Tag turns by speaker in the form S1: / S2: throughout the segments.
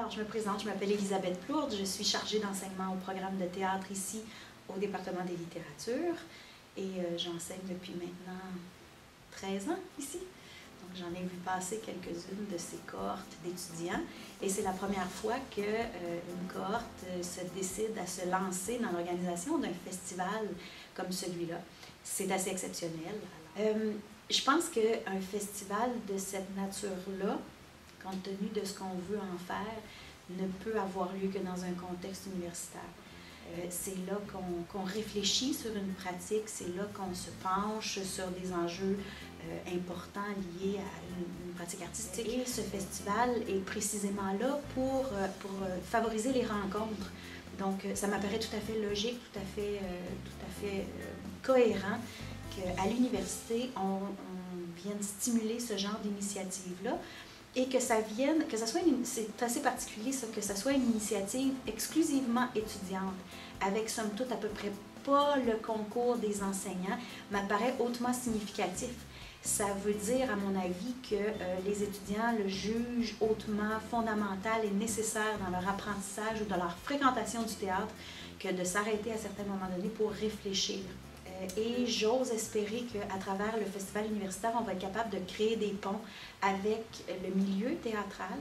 S1: Alors, je me présente, je m'appelle Elisabeth Plourde, je suis chargée d'enseignement au programme de théâtre ici au département des littératures et j'enseigne depuis maintenant 13 ans ici. Donc, j'en ai vu passer quelques-unes de ces cohortes d'étudiants et c'est la première fois qu'une cohorte se décide à se lancer dans l'organisation d'un festival comme celui-là. C'est assez exceptionnel. Je pense qu'un festival de cette nature-là, compte tenu de ce qu'on veut en faire, ne peut avoir lieu que dans un contexte universitaire. C'est là qu'on réfléchit sur une pratique, c'est là qu'on se penche sur des enjeux importants liés à une pratique artistique. Et ce festival est précisément là pour favoriser les rencontres. Donc, ça m'apparaît tout à fait logique, tout à fait cohérent qu'à l'université, on vienne stimuler ce genre d'initiative-là. Et que ça vienne, c'est assez particulier ça, que ça soit une initiative exclusivement étudiante, avec somme toute à peu près pas le concours des enseignants, m'apparaît hautement significatif. Ça veut dire, à mon avis, que les étudiants le jugent hautement fondamental et nécessaire dans leur apprentissage ou dans leur fréquentation du théâtre que de s'arrêter à certains moments donnés pour réfléchir. Et j'ose espérer qu'à travers le festival universitaire, on va être capable de créer des ponts avec le milieu théâtral,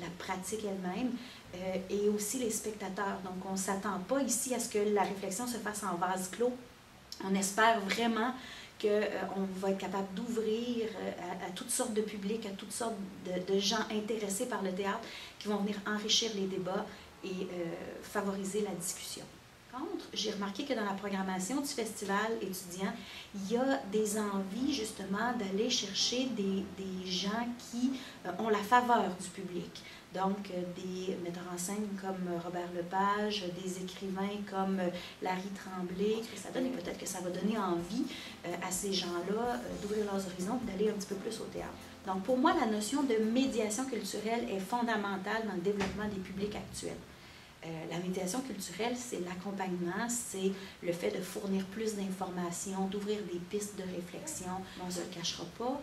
S1: la pratique elle-même, et aussi les spectateurs. Donc, on ne s'attend pas ici à ce que la réflexion se fasse en vase clos. On espère vraiment qu'on va être capable d'ouvrir à toutes sortes de publics, à toutes sortes de gens intéressés par le théâtre qui vont venir enrichir les débats et favoriser la discussion. J'ai remarqué que dans la programmation du festival étudiant, il y a des envies justement d'aller chercher des gens qui ont la faveur du public. Donc, des metteurs en scène comme Robert Lepage, des écrivains comme Larry Tremblay. Ça donne, et peut-être que ça va donner envie à ces gens-là d'ouvrir leurs horizons et d'aller un petit peu plus au théâtre. Donc, pour moi, la notion de médiation culturelle est fondamentale dans le développement des publics actuels. La médiation culturelle, c'est l'accompagnement, c'est le fait de fournir plus d'informations, d'ouvrir des pistes de réflexion. On ne se le cachera pas,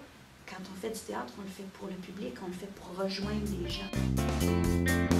S1: quand on fait du théâtre, on le fait pour le public, on le fait pour rejoindre les gens.